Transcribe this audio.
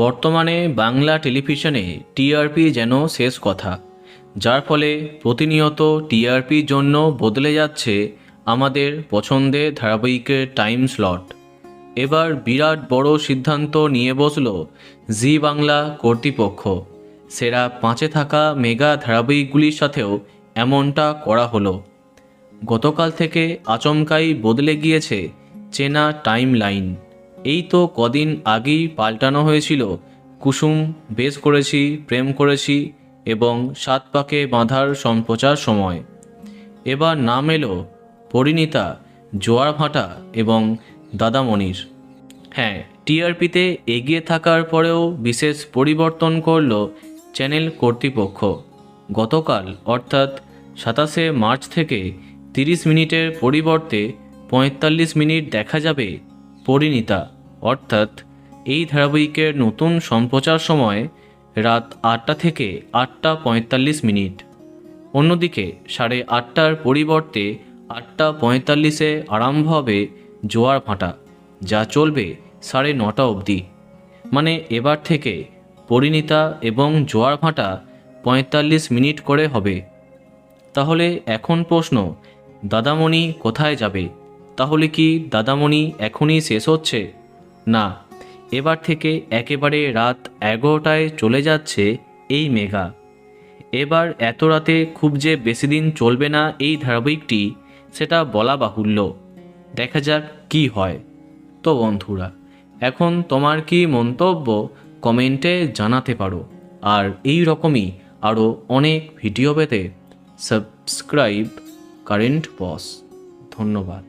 বর্তমানে বাংলা টেলিভিশনে টিআরপি যেন শেষ কথা, যার ফলে প্রতিনিয়ত টিআরপির জন্য বদলে যাচ্ছে আমাদের পছন্দের ধারাবাহিকের টাইম স্লট। এবার বিরাট বড় সিদ্ধান্ত নিয়ে বসল জি বাংলা কর্তৃপক্ষ। সেরা 5-এ থাকা মেগা ধারাবাহিকগুলির সাথেও এমনটা করা হলো। গতকাল থেকে আচমকাই বদলে গিয়েছে চেনা টাইম লাইন। এই তো কদিন আগেই পাল্টানো হয়েছিল কুসুম, বেশ করেছি, প্রেম করেছি এবং 7 পাকে বাঁধার সম্প্রচার সময়। এবার নাম এলো পরিণীতা, জোয়ার ভাটা এবং দাদামণির। হ্যাঁ, টিআরপিতে এগিয়ে থাকার পরেও বিশেষ পরিবর্তন করল চ্যানেল কর্তৃপক্ষ। গতকাল অর্থাৎ 27শে মার্চ থেকে 30 মিনিটের পরিবর্তে 45 মিনিট দেখা যাবে পরিণীতা। অর্থাৎ এই ধারাবাহিকের নতুন সম্প্রচার সময় রাত 8টা থেকে 8টা 45 মিনিট। অন্যদিকে 8:30টার পরিবর্তে 8টা 45-এ আরম্ভ হবে জোয়ার ভাটা, যা চলবে 9:30 অবধি। মানে এবার থেকে পরিণীতা এবং জোয়ার ভাটা 45 মিনিট করে হবে। তাহলে এখন প্রশ্ন, দাদামণি কোথায় যাবে? তাহলে কি দাদামণি এখনই শেষ হচ্ছে? না, এবার থেকে একেবারে রাত 11টায় চলে যাচ্ছে এই মেগা। এবার এত রাতে খুব যে বেশি দিন চলবে না এই ধারাবাহিকটি, সেটা বলা বাহুল্য। দেখা যাক কি হয়। তো বন্ধুরা, এখন তোমার কি মন্তব্য কমেন্টে জানাতে পারো। আর এই রকমই আরও অনেক ভিডিও পেতে সাবস্ক্রাইব কারেন্ট বস। ধন্যবাদ।